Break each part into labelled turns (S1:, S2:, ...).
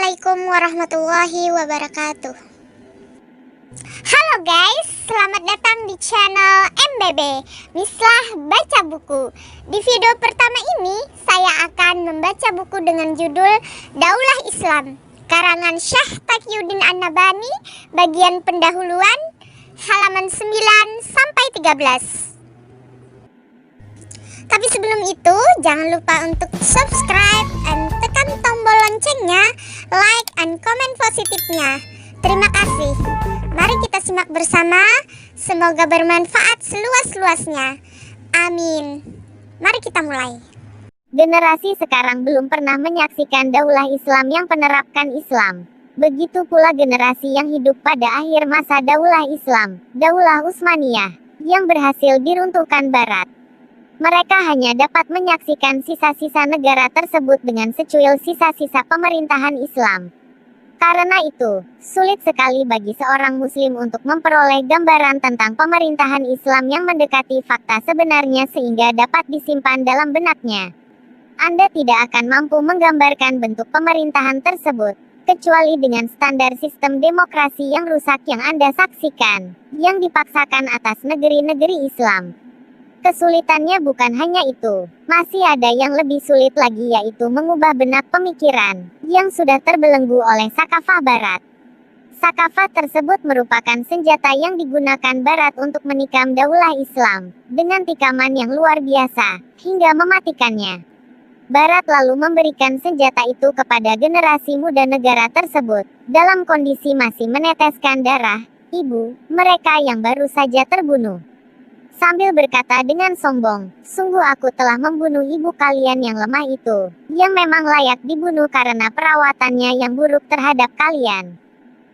S1: Assalamualaikum warahmatullahi wabarakatuh. Halo guys, selamat datang di channel MBB Mislah Baca Buku. Di video pertama ini saya akan membaca buku dengan judul Daulah Islam karangan Syekh Taqiyuddin An-Nabhani, bagian pendahuluan, halaman 9 sampai 13. Tapi sebelum itu, jangan lupa untuk subscribe dan tekan tombol loncengnya, like and comment positifnya. Terima kasih. Mari kita simak bersama, semoga bermanfaat seluas-luasnya. Amin. Mari kita mulai.
S2: Generasi sekarang belum pernah menyaksikan daulah Islam yang penerapkan Islam. Begitu pula generasi yang hidup pada akhir masa daulah Islam, Daulah Utsmaniyah, yang berhasil diruntuhkan Barat. Mereka hanya dapat menyaksikan sisa-sisa negara tersebut dengan secuil sisa-sisa pemerintahan Islam. Karena itu, sulit sekali bagi seorang muslim untuk memperoleh gambaran tentang pemerintahan Islam yang mendekati fakta sebenarnya sehingga dapat disimpan dalam benaknya. Anda tidak akan mampu menggambarkan bentuk pemerintahan tersebut, kecuali dengan standar sistem demokrasi yang rusak yang Anda saksikan, yang dipaksakan atas negeri-negeri Islam. Kesulitannya bukan hanya itu, masih ada yang lebih sulit lagi, yaitu mengubah benak pemikiran yang sudah terbelenggu oleh Sakafah Barat. Sakafah tersebut merupakan senjata yang digunakan Barat untuk menikam daulah Islam dengan tikaman yang luar biasa hingga mematikannya. Barat lalu memberikan senjata itu kepada generasi muda negara tersebut dalam kondisi masih meneteskan darah ibu mereka yang baru saja terbunuh. Sambil berkata dengan sombong, "Sungguh aku telah membunuh ibu kalian yang lemah itu, yang memang layak dibunuh karena perawatannya yang buruk terhadap kalian.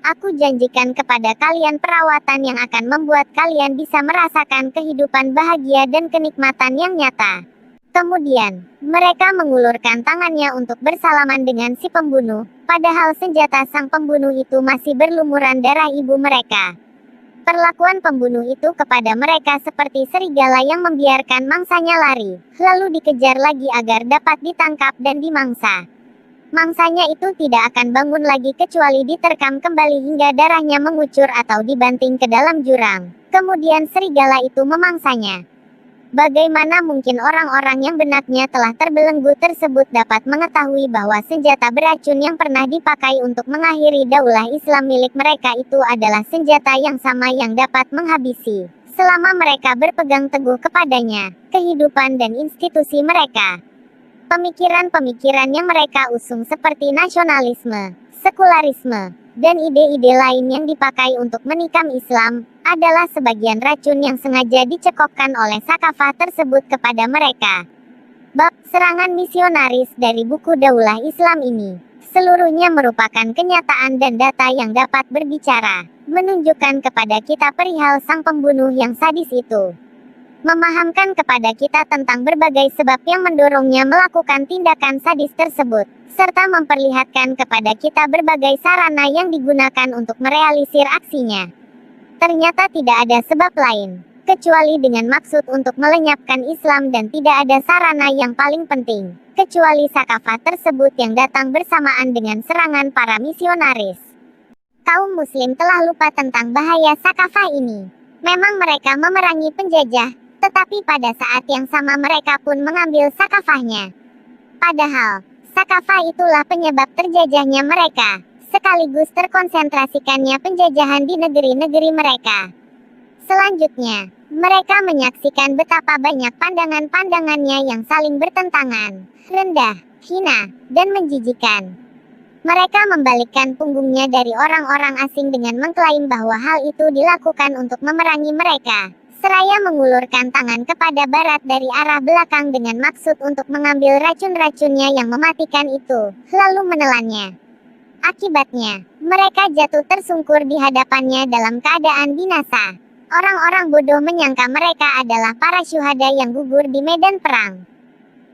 S2: Aku janjikan kepada kalian perawatan yang akan membuat kalian bisa merasakan kehidupan bahagia dan kenikmatan yang nyata." Kemudian, mereka mengulurkan tangannya untuk bersalaman dengan si pembunuh, padahal senjata sang pembunuh itu masih berlumuran darah ibu mereka. Perlakuan pembunuh itu kepada mereka seperti serigala yang membiarkan mangsanya lari, lalu dikejar lagi agar dapat ditangkap dan dimangsa. Mangsanya itu tidak akan bangun lagi kecuali diterkam kembali hingga darahnya mengucur atau dibanting ke dalam jurang. Kemudian serigala itu memangsanya. Bagaimana mungkin orang-orang yang benaknya telah terbelenggu tersebut dapat mengetahui bahwa senjata beracun yang pernah dipakai untuk mengakhiri daulah Islam milik mereka itu adalah senjata yang sama yang dapat menghabisi, selama mereka berpegang teguh kepadanya, kehidupan dan institusi mereka. Pemikiran-pemikiran yang mereka usung seperti nasionalisme, sekularisme, dan ide-ide lain yang dipakai untuk menikam Islam, adalah sebagian racun yang sengaja dicekokkan oleh Sakafah tersebut kepada mereka. Bab serangan misionaris dari buku Daulah Islam ini, seluruhnya merupakan kenyataan dan data yang dapat berbicara, menunjukkan kepada kita perihal sang pembunuh yang sadis itu. Memahamkan kepada kita tentang berbagai sebab yang mendorongnya melakukan tindakan sadis tersebut, serta memperlihatkan kepada kita berbagai sarana yang digunakan untuk merealisir aksinya. Ternyata tidak ada sebab lain, kecuali dengan maksud untuk melenyapkan Islam, dan tidak ada sarana yang paling penting, kecuali Sakafah tersebut yang datang bersamaan dengan serangan para misionaris. Kaum muslim telah lupa tentang bahaya Sakafah ini. Memang mereka memerangi penjajah, tetapi pada saat yang sama mereka pun mengambil Sakafahnya. Padahal, Sakafah itulah penyebab terjajahnya mereka, sekaligus terkonsentrasikannya penjajahan di negeri-negeri mereka. Selanjutnya, mereka menyaksikan betapa banyak pandangan-pandangannya yang saling bertentangan, rendah, hina, dan menjijikan. Mereka membalikkan punggungnya dari orang-orang asing dengan mengklaim bahwa hal itu dilakukan untuk memerangi mereka, seraya mengulurkan tangan kepada Barat dari arah belakang dengan maksud untuk mengambil racun-racunnya yang mematikan itu, lalu menelannya. Akibatnya, mereka jatuh tersungkur di hadapannya dalam keadaan binasa. Orang-orang bodoh menyangka mereka adalah para syuhada yang gugur di medan perang.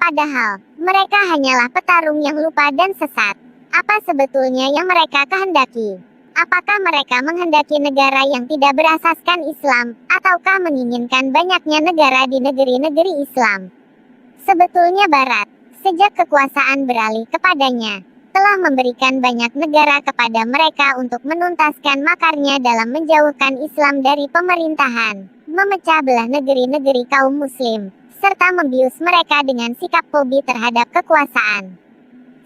S2: Padahal, mereka hanyalah petarung yang lupa dan sesat. Apa sebetulnya yang mereka kehendaki? Apakah mereka menghendaki negara yang tidak berasaskan Islam, ataukah menginginkan banyaknya negara di negeri-negeri Islam? Sebetulnya Barat, sejak kekuasaan beralih kepadanya, telah memberikan banyak negara kepada mereka untuk menuntaskan makarnya dalam menjauhkan Islam dari pemerintahan, memecah belah negeri-negeri kaum muslim, serta membius mereka dengan sikap fobi terhadap kekuasaan.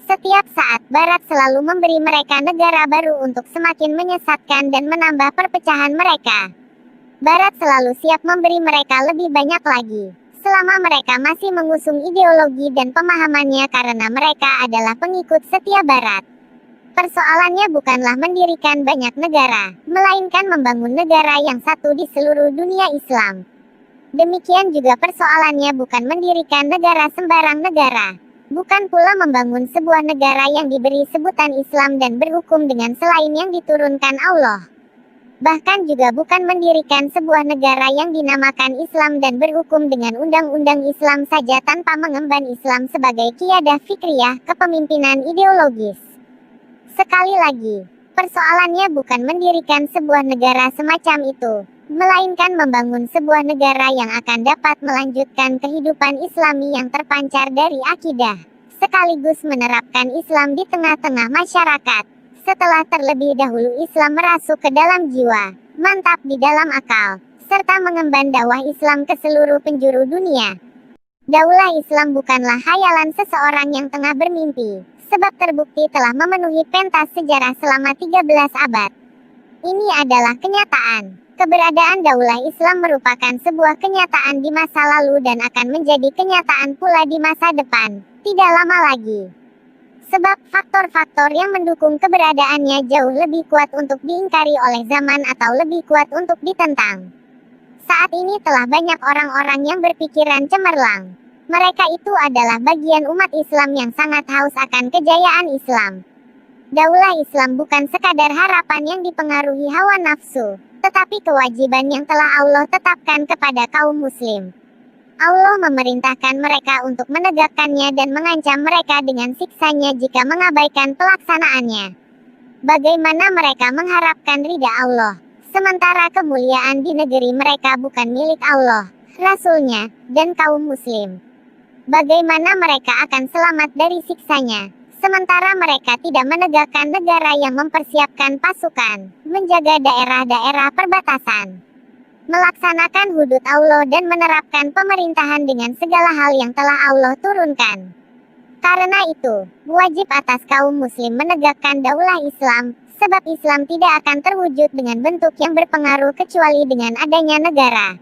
S2: Setiap saat, Barat selalu memberi mereka negara baru untuk semakin menyesatkan dan menambah perpecahan mereka. Barat selalu siap memberi mereka lebih banyak lagi, selama mereka masih mengusung ideologi dan pemahamannya karena mereka adalah pengikut setia Barat. Persoalannya bukanlah mendirikan banyak negara, melainkan membangun negara yang satu di seluruh dunia Islam. Demikian juga persoalannya bukan mendirikan negara sembarang negara. Bukan pula membangun sebuah negara yang diberi sebutan Islam dan berhukum dengan selain yang diturunkan Allah. Bahkan juga bukan mendirikan sebuah negara yang dinamakan Islam dan berhukum dengan undang-undang Islam saja tanpa mengemban Islam sebagai qiyadah fikriyah, kepemimpinan ideologis. Sekali lagi, persoalannya bukan mendirikan sebuah negara semacam itu, melainkan membangun sebuah negara yang akan dapat melanjutkan kehidupan Islami yang terpancar dari akidah, sekaligus menerapkan Islam di tengah-tengah masyarakat, setelah terlebih dahulu Islam merasuk ke dalam jiwa, mantap di dalam akal, serta mengemban dakwah Islam ke seluruh penjuru dunia. Daulah Islam bukanlah khayalan seseorang yang tengah bermimpi, sebab terbukti telah memenuhi pentas sejarah selama 13 abad. Ini adalah kenyataan. Keberadaan Daulah Islam merupakan sebuah kenyataan di masa lalu dan akan menjadi kenyataan pula di masa depan, tidak lama lagi. Sebab faktor-faktor yang mendukung keberadaannya jauh lebih kuat untuk diingkari oleh zaman atau lebih kuat untuk ditentang. Saat ini telah banyak orang-orang yang berpikiran cemerlang. Mereka itu adalah bagian umat Islam yang sangat haus akan kejayaan Islam. Daulah Islam bukan sekadar harapan yang dipengaruhi hawa nafsu, tetapi kewajiban yang telah Allah tetapkan kepada kaum muslim. Allah memerintahkan mereka untuk menegakkannya dan mengancam mereka dengan siksanya jika mengabaikan pelaksanaannya. Bagaimana mereka mengharapkan ridha Allah, sementara kemuliaan di negeri mereka bukan milik Allah, Rasul-Nya, dan kaum muslim? Bagaimana mereka akan selamat dari siksanya, sementara mereka tidak menegakkan negara yang mempersiapkan pasukan, menjaga daerah-daerah perbatasan, melaksanakan hudud Allah dan menerapkan pemerintahan dengan segala hal yang telah Allah turunkan? Karena itu, wajib atas kaum muslim menegakkan daulah Islam, sebab Islam tidak akan terwujud dengan bentuk yang berpengaruh kecuali dengan adanya negara.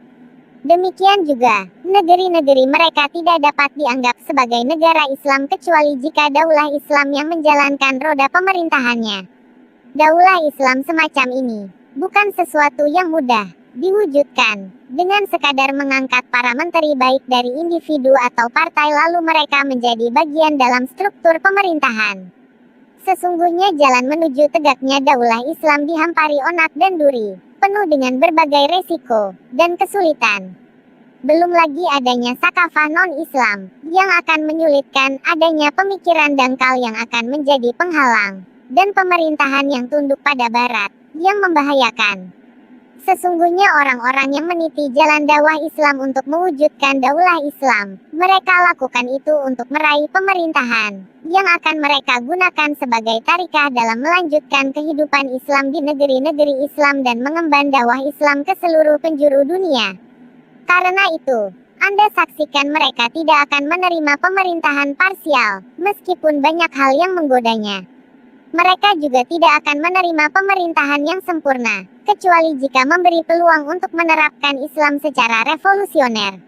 S2: Demikian juga, negeri-negeri mereka tidak dapat dianggap sebagai negara Islam kecuali jika daulah Islam yang menjalankan roda pemerintahannya. Daulah Islam semacam ini bukan sesuatu yang mudah diwujudkan dengan sekadar mengangkat para menteri baik dari individu atau partai lalu mereka menjadi bagian dalam struktur pemerintahan. Sesungguhnya jalan menuju tegaknya daulah Islam dihampari onak dan duri, penuh dengan berbagai resiko dan kesulitan. Belum lagi adanya sakafah non-Islam yang akan menyulitkan, adanya pemikiran dangkal yang akan menjadi penghalang, dan pemerintahan yang tunduk pada Barat yang membahayakan. Sesungguhnya orang-orang yang meniti jalan dakwah Islam untuk mewujudkan daulah Islam, mereka lakukan itu untuk meraih pemerintahan yang akan mereka gunakan sebagai tarikah dalam melanjutkan kehidupan Islam di negeri-negeri Islam dan mengemban dakwah Islam ke seluruh penjuru dunia. Karena itu, Anda saksikan mereka tidak akan menerima pemerintahan parsial, meskipun banyak hal yang menggodanya. Mereka juga tidak akan menerima pemerintahan yang sempurna, kecuali jika memberi peluang untuk menerapkan Islam secara revolusioner.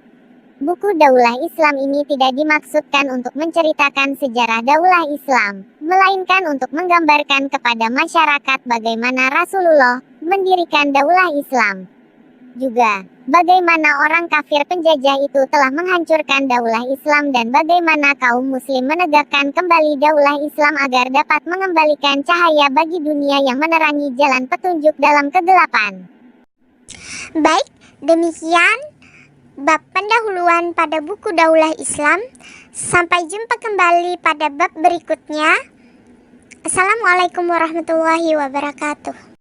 S2: Buku Daulah Islam ini tidak dimaksudkan untuk menceritakan sejarah Daulah Islam, melainkan untuk menggambarkan kepada masyarakat bagaimana Rasulullah mendirikan Daulah Islam. Juga, bagaimana orang kafir penjajah itu telah menghancurkan daulah Islam dan bagaimana kaum muslim menegakkan kembali daulah Islam agar dapat mengembalikan cahaya bagi dunia yang menerangi jalan petunjuk dalam kegelapan.
S1: Baik, demikian bab pendahuluan pada buku Daulah Islam. Sampai jumpa kembali pada bab berikutnya. Assalamualaikum warahmatullahi wabarakatuh.